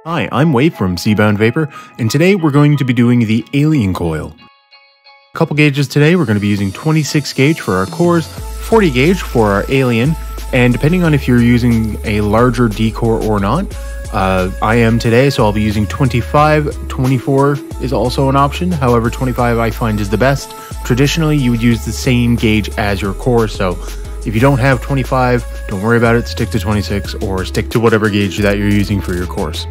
Hi, I'm Wade from Seabound Vapor, and today we're going to be doing the Alien Coil. A couple gauges today, we're going to be using 26 gauge for our cores, 40 gauge for our Alien, and depending on if you're using a larger D core or not, I am today, so I'll be using 25, 24 is also an option, however 25 I find is the best. Traditionally, you would use the same gauge as your core, so if you don't have 25, don't worry about it, stick to 26 or stick to whatever gauge that you're using for your cores.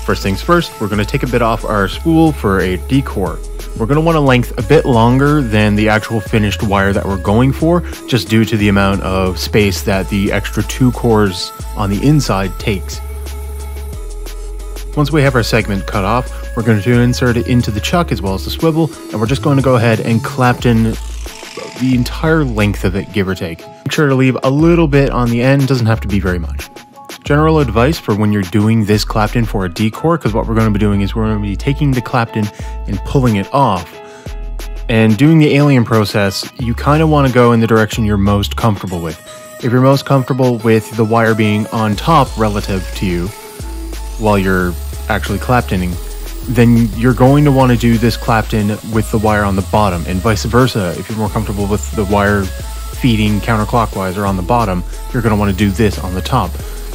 First things first, we're going to take a bit off our spool for a D-core. We're going to want a length a bit longer than the actual finished wire that we're going for, just due to the amount of space that the extra 2 cores on the inside takes. Once we have our segment cut off, we're going to insert it into the chuck as well as the swivel, and we're just going to go ahead and clapton the entire length of it, give or take. Make sure to leave a little bit on the end, doesn't have to be very much. General advice for when you're doing this clapton for a D-core, because what we're going to be doing is we're going to be taking the clapton and pulling it off. And doing the Alien process, you kind of want to go in the direction you're most comfortable with. If you're most comfortable with the wire being on top relative to you while you're actually claptoning, then you're going to want to do this clapton with the wire on the bottom, and vice versa. If you're more comfortable with the wire feeding counterclockwise or on the bottom, you're going to want to do this on the top.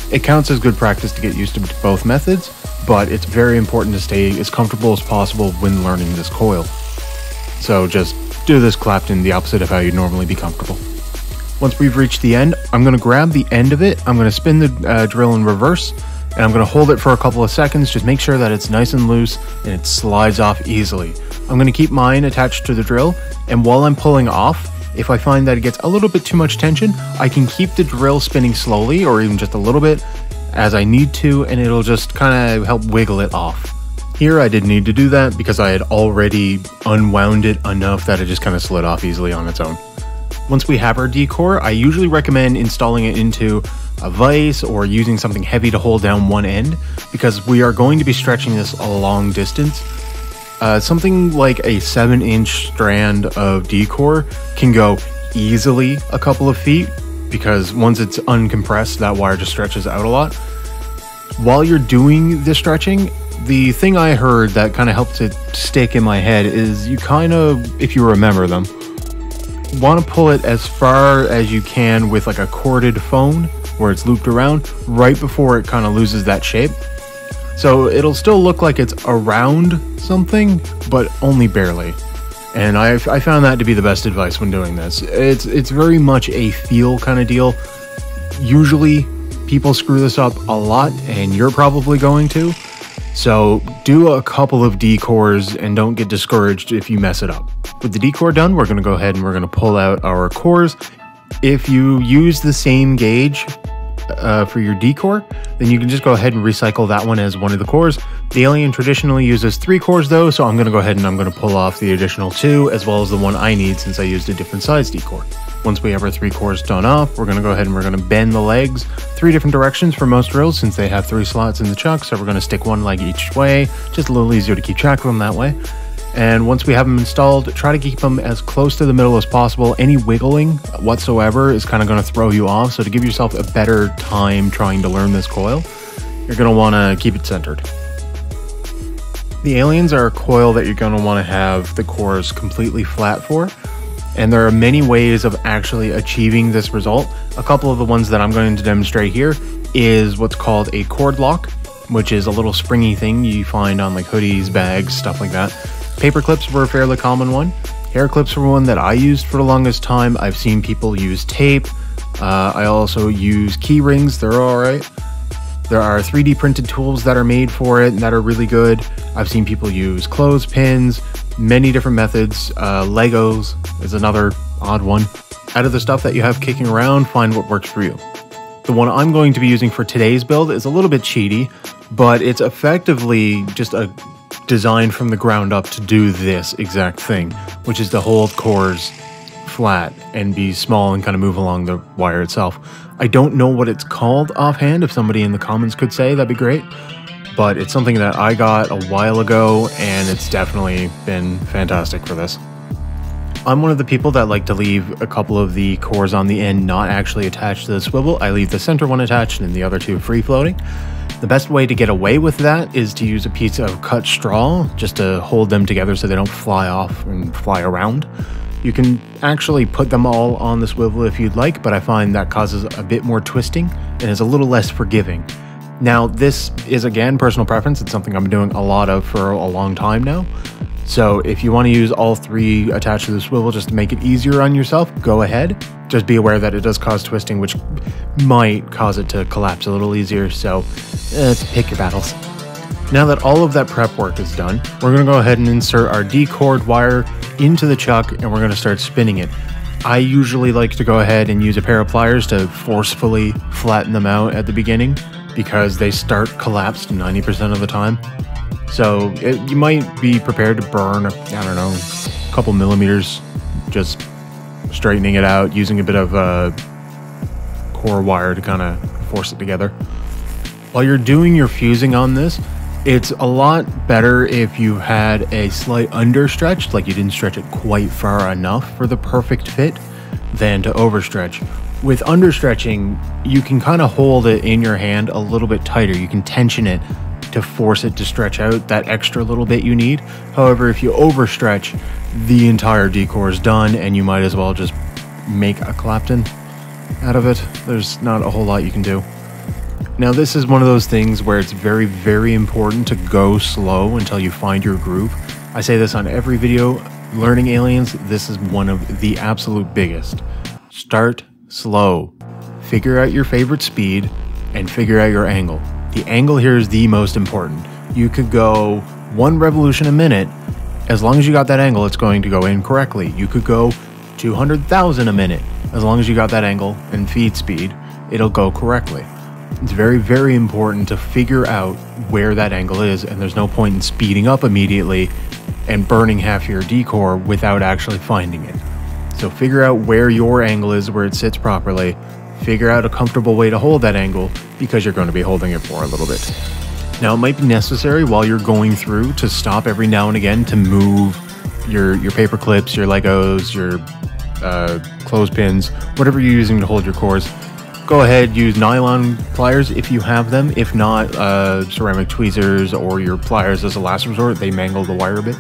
It counts as good practice to get used to both methods, but it's very important to stay as comfortable as possible when learning this coil. So just do this clapton the opposite of how you'd normally be comfortable. Once we've reached the end, I'm going to grab the end of it, I'm going to spin the drill in reverse, and I'm going to hold it for a couple of seconds, just make sure that it's nice and loose and it slides off easily. I'm going to keep mine attached to the drill, and while I'm pulling off, if I find that it gets a little bit too much tension, I can keep the drill spinning slowly or even just a little bit as I need to, and it'll just kind of help wiggle it off. Here I didn't need to do that because I had already unwound it enough that it just kind of slid off easily on its own. Once we have our D-core, I usually recommend installing it into a vise or using something heavy to hold down one end, because we are going to be stretching this a long distance. Something like a 7-inch strand of D-core can go easily a couple of feet, because once it's uncompressed, that wire just stretches out a lot. While you're doing the stretching, the thing I heard that kind of helps it stick in my head is you kind of, if you remember them, want to pull it as far as you can with like a corded phone where it's looped around right before it kind of loses that shape. So it'll still look like it's around something, but only barely. And I found that to be the best advice when doing this. It's very much a feel kind of deal. Usually people screw this up a lot, and you're probably going to. So do a couple of D-cores and don't get discouraged if you mess it up. With the D-core done, we're going to go ahead and we're going to pull out our cores. If you use the same gauge for your D-core, then you can just go ahead and recycle that one as one of the cores. The Alien traditionally uses 3 cores though, so I'm going to go ahead and I'm going to pull off the additional 2 as well as the one I need since I used a different size D-core. Once we have our 3 cores done off, we're going to go ahead and we're going to bend the legs 3 different directions for most drills since they have 3 slots in the chuck, so we're going to stick one leg each way, just a little easier to keep track of them that way. And once we have them installed, try to keep them as close to the middle as possible. Any wiggling whatsoever is kind of going to throw you off, so to give yourself a better time trying to learn this coil, you're going to want to keep it centered. The Aliens are a coil that you're going to want to have the cores completely flat for, and there are many ways of actually achieving this result. A couple of the ones that I'm going to demonstrate here is what's called a cord lock, which is a little springy thing you find on like hoodies, bags, stuff like that. Paper clips were a fairly common one. Hair clips were one that I used for the longest time. I've seen people use tape. I also use key rings. They're alright. There are 3D printed tools that are made for it and that are really good. I've seen people use clothespins, many different methods. Legos is another odd one. Out of the stuff that you have kicking around, find what works for you. The one I'm going to be using for today's build is a little bit cheaty, but it's effectively just a designed from the ground up to do this exact thing, which is to hold cores flat and be small and kind of move along the wire itself. I don't know what it's called offhand. If somebody in the comments could say, that'd be great. But it's something that I got a while ago, and it's definitely been fantastic for this. I'm one of the people that like to leave a couple of the cores on the end not actually attached to the swivel. I leave the center one attached and the other 2 free floating. The best way to get away with that is to use a piece of cut straw just to hold them together so they don't fly off and fly around. You can actually put them all on the swivel if you'd like, but I find that causes a bit more twisting and is a little less forgiving. Now, this is, again, personal preference. It's something I've been doing a lot of for a long time now. So if you want to use all three attached to the swivel just to make it easier on yourself, go ahead. Just be aware that it does cause twisting, which might cause it to collapse a little easier. So pick your battles. Now that all of that prep work is done, we're going to go ahead and insert our D-cord wire into the chuck, and we're going to start spinning it. I usually like to go ahead and use a pair of pliers to forcefully flatten them out at the beginning, because they start collapsed 90% of the time. So you might be prepared to burn, I don't know, a couple millimeters, just straightening it out, using a bit of core wire to kind of force it together. While you're doing your fusing on this, it's a lot better if you had a slight understretch, like you didn't stretch it quite far enough for the perfect fit, than to overstretch. With understretching, you can kind of hold it in your hand a little bit tighter. You can tension it to force it to stretch out that extra little bit you need. However, if you overstretch, the entire D-core is done, and you might as well just make a Clapton out of it. There's not a whole lot you can do. Now, this is one of those things where it's very, very important to go slow until you find your groove. I say this on every video. Learning aliens, this is one of the absolute biggest. Start slow. Figure out your favorite speed and figure out your angle. The angle here is the most important. You could go 1 revolution a minute. As long as you got that angle, it's going to go in correctly. You could go 200,000 a minute. As long as you got that angle and feed speed, it'll go correctly. It's very, very important to figure out where that angle is, and there's no point in speeding up immediately and burning half your D-core without actually finding it. So figure out where your angle is, where it sits properly. Figure out a comfortable way to hold that angle, because you're going to be holding it for a little bit. Now, it might be necessary while you're going through to stop every now and again to move your paper clips, your Legos, your clothespins, whatever you're using to hold your cores. Go ahead, use nylon pliers if you have them. If not, ceramic tweezers or your pliers as a last resort. They mangle the wire a bit.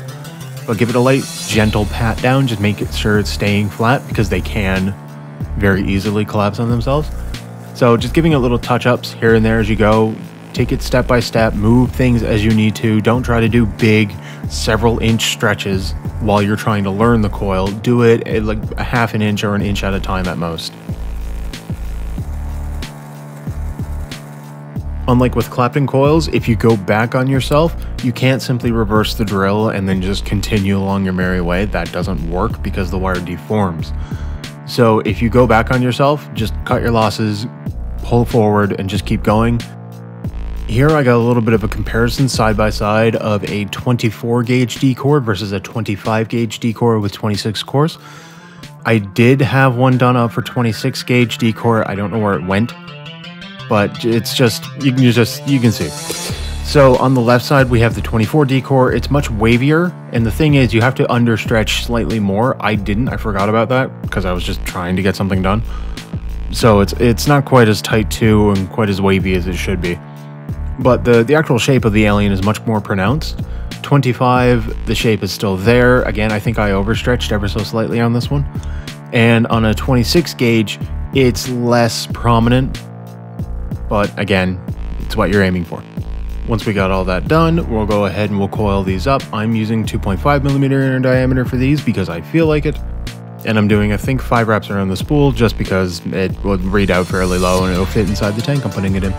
But give it a light, gentle pat down. Just make sure it's staying flat, because they can very easily collapse on themselves. So just giving it little touch-ups here and there as you go. Take it step by step. Move things as you need to. Don't try to do big, several-inch stretches while you're trying to learn the coil. Do it at like a half an inch or an inch at a time at most. Unlike with Clapton coils, if you go back on yourself, you can't simply reverse the drill and then just continue along your merry way. That doesn't work because the wire deforms. So if you go back on yourself, just cut your losses, pull forward, and just keep going. Here I got a little bit of a comparison side by side of a 24 gauge D-core versus a 25 gauge D-core with 26 cores. I did have one done up for 26 gauge D-core. I don't know where it went, but it's just, you can see. So on the left side, we have the 24 D-core. It's much wavier, and the thing is, you have to understretch slightly more. I forgot about that because I was just trying to get something done. So it's not quite as tight too, and quite as wavy as it should be. But the actual shape of the alien is much more pronounced. 25, the shape is still there. Again, I think I overstretched ever so slightly on this one. And on a 26 gauge, it's less prominent. But again, it's what you're aiming for. Once we got all that done, we'll go ahead and we'll coil these up. I'm using 2.5mm inner diameter for these because I feel like it. And I'm doing, I think, 5 wraps around the spool just because it will read out fairly low and it'll fit inside the tank I'm putting it in.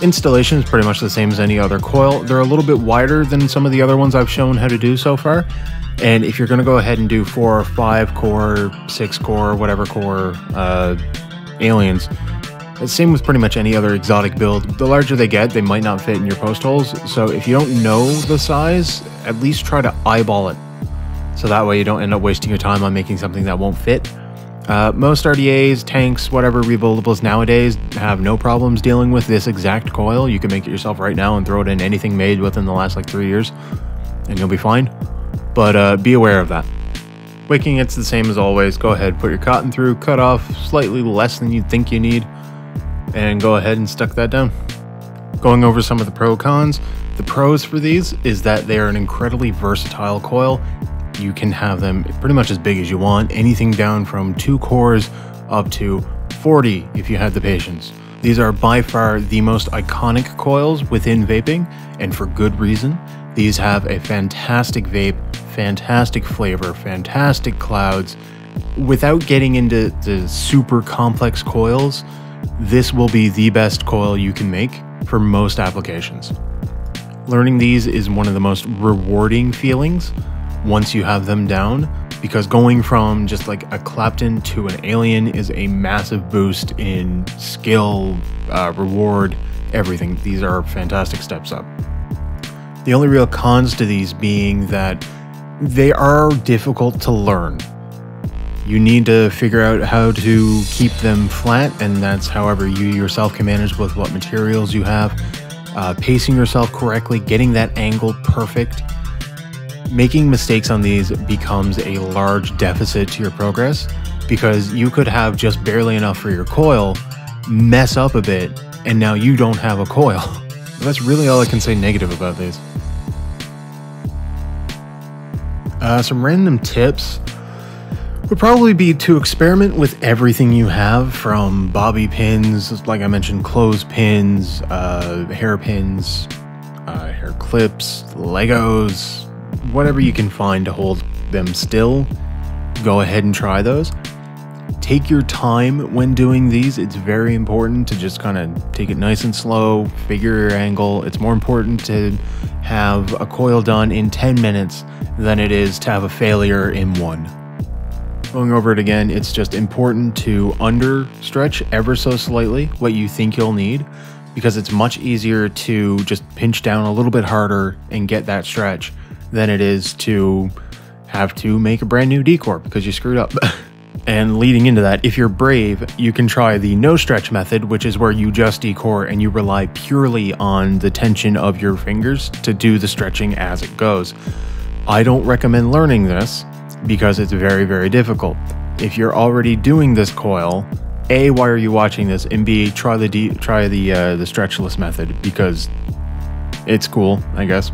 Installation is pretty much the same as any other coil. They're a little bit wider than some of the other ones I've shown how to do so far. And if you're going to go ahead and do 4 or 5 core, 6 core, whatever core aliens, same with pretty much any other exotic build. The larger they get, they might not fit in your post holes. So if you don't know the size, at least try to eyeball it. So that way you don't end up wasting your time on making something that won't fit. Most RDAs, tanks, whatever rebuildables nowadays have no problems dealing with this exact coil. You can make it yourself right now and throw it in anything made within the last like 3 years and you'll be fine. But be aware of that. Wicking, it's the same as always. Go ahead, put your cotton through, cut off slightly less than you think you need, and go ahead and stuck that down. Going over some of the pro cons, the pros for these is that they are an incredibly versatile coil. You can have them pretty much as big as you want, anything down from 2 cores up to 40 if you had the patience. These are by far the most iconic coils within vaping, and for good reason. These have a fantastic vape, fantastic flavor, fantastic clouds. Without getting into the super complex coils, this will be the best coil you can make for most applications. Learning these is one of the most rewarding feelings once you have them down, because going from just like a Clapton to an Alien is a massive boost in skill, reward, everything. These are fantastic steps up. The only real cons to these being that they are difficult to learn. You need to figure out how to keep them flat, and that's however you yourself can manage with what materials you have. Pacing yourself correctly, getting that angle perfect. Making mistakes on these becomes a large deficit to your progress, because you could have just barely enough for your coil, mess up a bit, and now you don't have a coil. That's really all I can say negative about these. Some random tips would probably be to experiment with everything you have, from bobby pins, like I mentioned, clothespins, hairpins, hair clips, Legos, whatever you can find to hold them still. Go ahead and try those. Take your time when doing these. It's very important to just kind of take it nice and slow, figure your angle. It's more important to have a coil done in 10 minutes than it is to have a failure in 1. Going over it again, it's just important to understretch ever so slightly what you think you'll need, because it's much easier to just pinch down a little bit harder and get that stretch than it is to have to make a brand new decor because you screwed up. And leading into that, if you're brave, you can try the no stretch method, which is where you just decor and you rely purely on the tension of your fingers to do the stretching as it goes. I don't recommend learning this because it's very, very difficult. If you're already doing this coil, A, why are you watching this? And B, try the stretchless method because it's cool, I guess.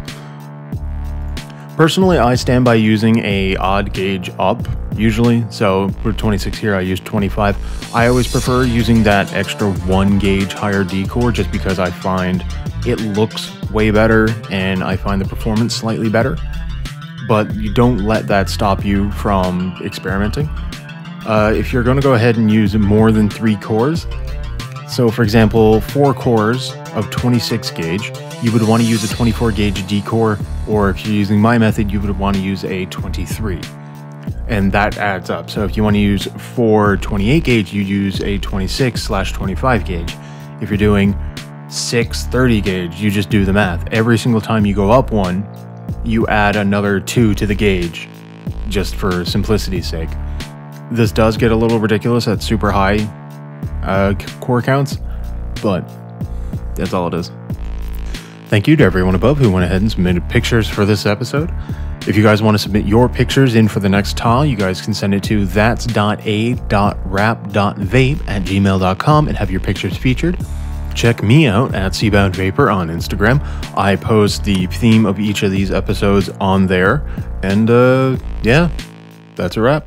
Personally, I stand by using a odd gauge up, usually. So for 26 here, I use 25. I always prefer using that extra 1 gauge higher decor just because I find it looks way better and I find the performance slightly better. But you don't let that stop you from experimenting. If you're going to go ahead and use more than 3 cores, so for example, 4 cores of 26 gauge, you would want to use a 24 gauge decor, or if you're using my method, you would want to use a 23. And that adds up. So if you want to use 4 28 gauge, you use a 26/25 gauge. If you're doing 6 30 gauge, you just do the math. Every single time you go up 1, you add another 2 to the gauge, just for simplicity's sake. This does get a little ridiculous at super high core counts, but that's all it is. Thank you to everyone above who went ahead and submitted pictures for this episode. If you guys want to submit your pictures in for the next tile, you guys can send it to thats.a.rap.vape@gmail.com and have your pictures featured. Check me out at Seabound Vapor on Instagram. I post the theme of each of these episodes on there. And yeah, that's a wrap.